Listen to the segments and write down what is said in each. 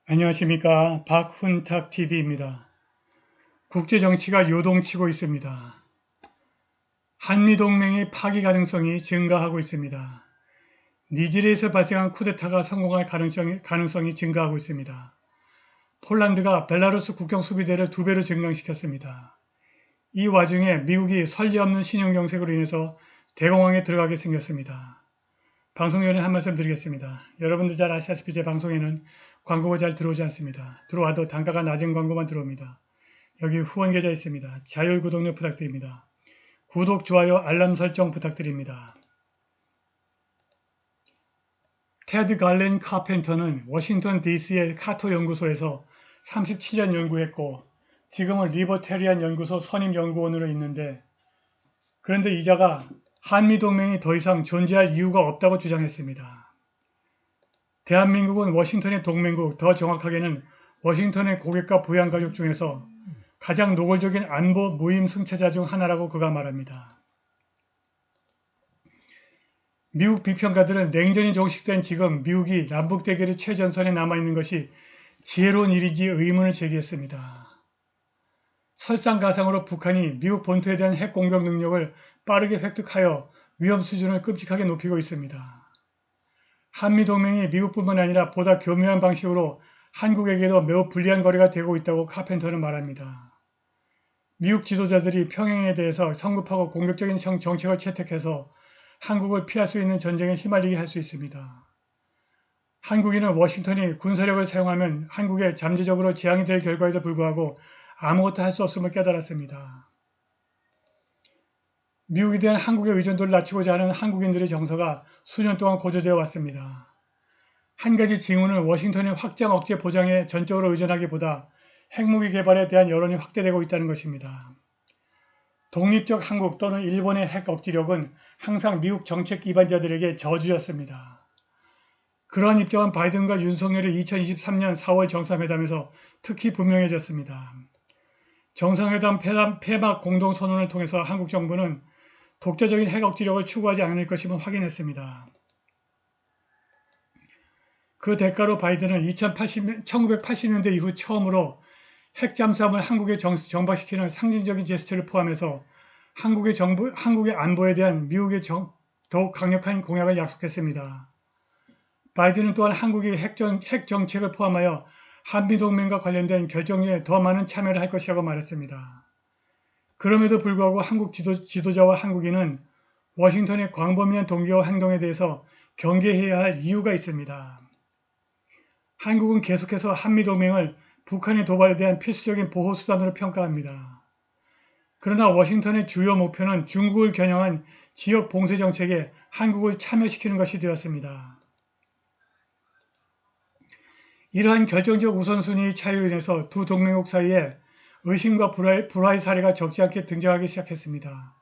안녕하십니까. 박훈탁TV입니다. 국제정치가 요동치고 있습니다. 한미동맹의 파기 가능성이 증가하고 있습니다. 니제리아에서 발생한 쿠데타가 성공할 가능성이 증가하고 있습니다. 폴란드가 벨라루스 국경 수비대를 2배로 증강시켰습니다. 이 와중에 미국이 설리 없는 신용정책으로 인해서 대공황에 들어가게 생겼습니다. 방송 전에 한 말씀 드리겠습니다. 여러분들 잘 아시다시피 제 방송에는 광고가 잘 들어오지 않습니다. 들어와도 단가가 낮은 광고만 들어옵니다. 여기 후원 계좌 있습니다. 자율 구독료 부탁드립니다. 구독, 좋아요, 알람 설정 부탁드립니다. 테드 갈렌 카펜터는 워싱턴 DC의 카토 연구소에서 37년 연구했고 지금은 리버테리안 연구소 선임 연구원으로 있는데, 그런데 이자가 한미동맹이 더 이상 존재할 이유가 없다고 주장했습니다. 대한민국은 워싱턴의 동맹국, 더 정확하게는 워싱턴의 고객과 부양가족 중에서 가장 노골적인 안보 무임 승차자 중 하나라고 그가 말합니다. 미국 비평가들은 냉전이 종식된 지금 미국이 남북 대결의 최전선에 남아있는 것이 지혜로운 일인지 의문을 제기했습니다. 설상가상으로 북한이 미국 본토에 대한 핵 공격 능력을 빠르게 획득하여 위험 수준을 끔찍하게 높이고 있습니다. 한미동맹이 미국뿐만 아니라 보다 교묘한 방식으로 한국에게도 매우 불리한 거래가 되고 있다고 카펜터는 말합니다. 미국 지도자들이 평양에 대해서 성급하고 공격적인 정책을 채택해서 한국을 피할 수 있는 전쟁에 휘말리게 할 수 있습니다. 한국인은 워싱턴이 군사력을 사용하면 한국에 잠재적으로 재앙이 될 결과에도 불구하고 아무것도 할 수 없음을 깨달았습니다. 미국에 대한 한국의 의존도를 낮추고자 하는 한국인들의 정서가 수년 동안 고조되어 왔습니다. 한 가지 징후는 워싱턴의 확장 억제 보장에 전적으로 의존하기보다 핵무기 개발에 대한 여론이 확대되고 있다는 것입니다. 독립적 한국 또는 일본의 핵 억지력은 항상 미국 정책 기반자들에게 저주였습니다. 그러한 입장은 바이든과 윤석열의 2023년 4월 정상회담에서 특히 분명해졌습니다. 정상회담 폐막 공동선언을 통해서 한국 정부는 독자적인 핵 억지력을 추구하지 않을 것임을 확인했습니다. 그 대가로 바이든은 1980년대 이후 처음으로 핵 잠수함을 한국에 정박시키는 상징적인 제스처를 포함해서 한국의 안보에 대한 미국의 더욱 강력한 공약을 약속했습니다. 바이든은 또한 한국이 핵 정책을 포함하여 한미동맹과 관련된 결정에 더 많은 참여를 할 것이라고 말했습니다. 그럼에도 불구하고 한국 지도자와 한국인은 워싱턴의 광범위한 동기와 행동에 대해서 경계해야 할 이유가 있습니다. 한국은 계속해서 한미동맹을 북한의 도발에 대한 필수적인 보호수단으로 평가합니다. 그러나 워싱턴의 주요 목표는 중국을 겨냥한 지역 봉쇄 정책에 한국을 참여시키는 것이 되었습니다. 이러한 결정적 우선순위의 차이로 인해서 두 동맹국 사이에 의심과 불화의 사례가 적지 않게 등장하기 시작했습니다.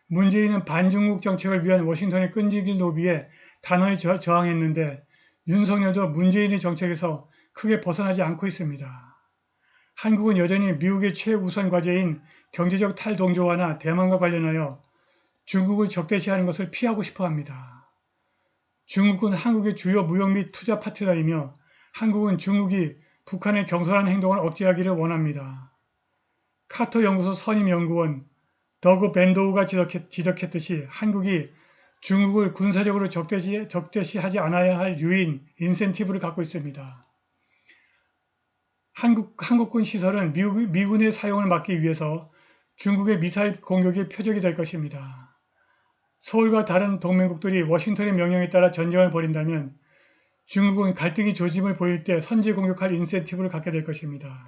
문재인은 반중국 정책을 위한 워싱턴의 끈질긴 로비에 단호히 저항했는데 윤석열도 문재인의 정책에서 크게 벗어나지 않고 있습니다. 한국은 여전히 미국의 최우선 과제인 경제적 탈동조화나 대만과 관련하여 중국을 적대시하는 것을 피하고 싶어합니다. 중국은 한국의 주요 무역 및 투자 파트너이며 한국은 중국이 북한의 경솔한 행동을 억제하기를 원합니다. 카터 연구소 선임 연구원 더그 밴도우가 지적했듯이 한국이 중국을 군사적으로 적대시하지 않아야 할 유인, 인센티브를 갖고 있습니다. 한국군 시설은 미군의 사용을 막기 위해서 중국의 미사일 공격의 표적이 될 것입니다. 서울과 다른 동맹국들이 워싱턴의 명령에 따라 전쟁을 벌인다면 중국은 갈등이 조짐을 보일 때 선제 공격할 인센티브를 갖게 될 것입니다.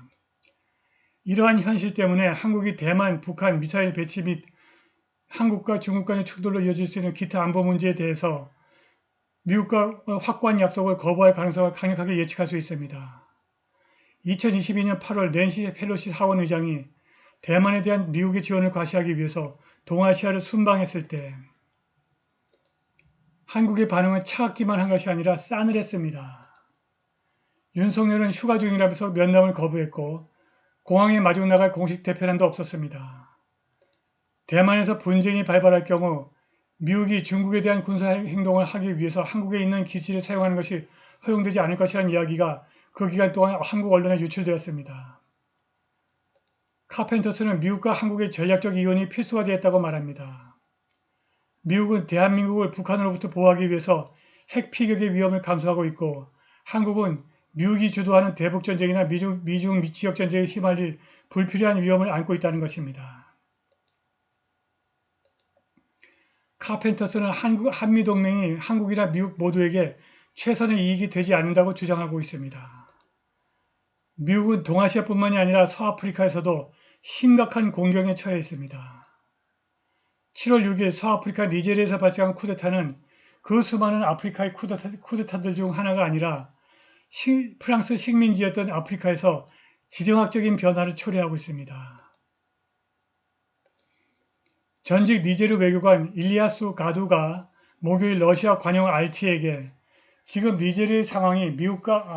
이러한 현실 때문에 한국이 대만, 북한 미사일 배치 및 한국과 중국 간의 충돌로 이어질 수 있는 기타 안보 문제에 대해서 미국과 확고한 약속을 거부할 가능성을 강력하게 예측할 수 있습니다. 2022년 8월 낸시 펠로시 하원 의장이 대만에 대한 미국의 지원을 과시하기 위해서 동아시아를 순방했을 때 한국의 반응은 차갑기만 한 것이 아니라 싸늘했습니다. 윤석열은 휴가 중이라면서 면담을 거부했고 공항에 마중 나갈 공식 대표단도 없었습니다. 대만에서 분쟁이 발발할 경우 미국이 중국에 대한 군사 행동을 하기 위해서 한국에 있는 기지를 사용하는 것이 허용되지 않을 것이라는 이야기가 그 기간 동안 한국 언론에 유출되었습니다. 카펜터스는 미국과 한국의 전략적 이혼이 필수가 되었다고 말합니다. 미국은 대한민국을 북한으로부터 보호하기 위해서 핵 피격의 위험을 감수하고 있고 한국은 미국이 주도하는 대북전쟁이나 미중 지역전쟁에 휘말릴 불필요한 위험을 안고 있다는 것입니다. 카펜터스는 한미동맹이 한국이나 미국 모두에게 최선의 이익이 되지 않는다고 주장하고 있습니다. 미국은 동아시아뿐만이 아니라 서아프리카에서도 심각한 공경에 처해 있습니다. 7월 6일 서아프리카 니제리아에서 발생한 쿠데타는 그 수많은 아프리카의 쿠데타들 중 하나가 아니라 프랑스 식민지였던 아프리카에서 지정학적인 변화를 초래하고 있습니다. 전직 니제르 외교관 일리아수 가두가 목요일 러시아 관영 RT에게 지금 니제르의 상황이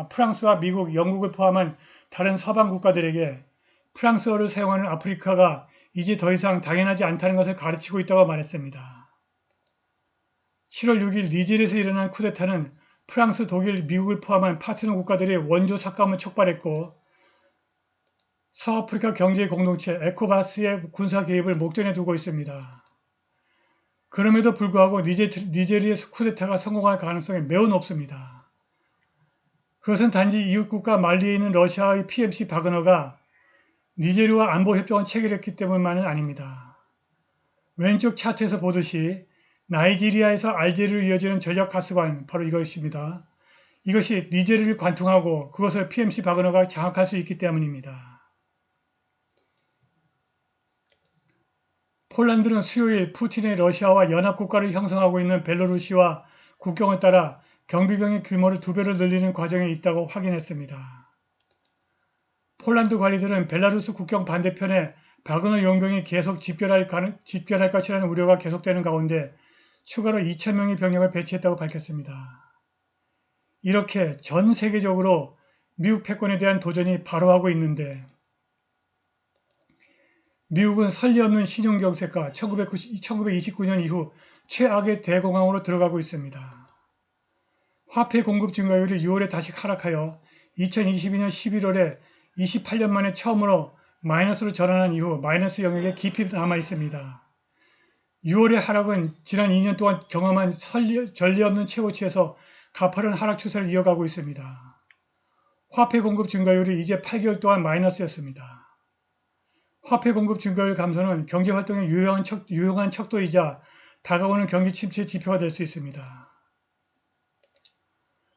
프랑스와 미국, 영국을 포함한 다른 서방 국가들에게 프랑스어를 사용하는 아프리카가 이제 더 이상 당연하지 않다는 것을 가르치고 있다고 말했습니다. 7월 6일 니제르에서 일어난 쿠데타는 프랑스, 독일, 미국을 포함한 파트너 국가들의 원조 삭감을 촉발했고 서아프리카 경제 공동체 에코바스의 군사 개입을 목전에 두고 있습니다. 그럼에도 불구하고 니제리의 쿠데타가 성공할 가능성이 매우 높습니다. 그것은 단지 이웃국가 말리에 있는 러시아의 PMC 바그너가 니제르와 안보협정을 체결했기 때문만은 아닙니다. 왼쪽 차트에서 보듯이 나이지리아에서 알제리로 이어지는 전력 가스관, 바로 이것입니다. 이것이 니제르를 관통하고 그것을 PMC 바그너가 장악할 수 있기 때문입니다. 폴란드는 수요일 푸틴의 러시아와 연합국가를 형성하고 있는 벨로루시와 국경을 따라 경비병의 규모를 2배로 늘리는 과정에 있다고 확인했습니다. 폴란드 관리들은 벨라루스 국경 반대편에 바그너 용병이 계속 집결할 것이라는 우려가 계속되는 가운데 추가로 2,000명의 병력을 배치했다고 밝혔습니다. 이렇게 전 세계적으로 미국 패권에 대한 도전이 발호하고 있는데 미국은 설리 없는 신용경색과 1929년 이후 최악의 대공황으로 들어가고 있습니다. 화폐 공급 증가율이 6월에 다시 하락하여 2022년 11월에 28년 만에 처음으로 마이너스로 전환한 이후 마이너스 영역에 깊이 남아 있습니다. 6월의 하락은 지난 2년 동안 경험한 전례 없는 최고치에서 가파른 하락 추세를 이어가고 있습니다. 화폐 공급 증가율이 이제 8개월 동안 마이너스였습니다. 화폐 공급 증가율 감소는 경제활동의 유용한 척도이자 다가오는 경기 침체의 지표가 될 수 있습니다.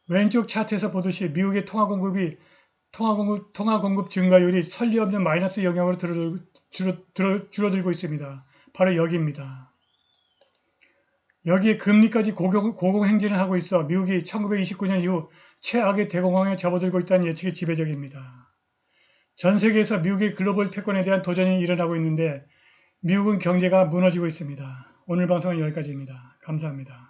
왼쪽 차트에서 보듯이 미국의 통화 공급 증가율이 설리 없는 마이너스 영역으로 줄어들고 있습니다. 바로 여기입니다. 여기에 금리까지 고공행진을 하고 있어 미국이 1929년 이후 최악의 대공황에 접어들고 있다는 예측이 지배적입니다. 전 세계에서 미국의 글로벌 패권에 대한 도전이 일어나고 있는데 미국은 경제가 무너지고 있습니다. 오늘 방송은 여기까지입니다. 감사합니다.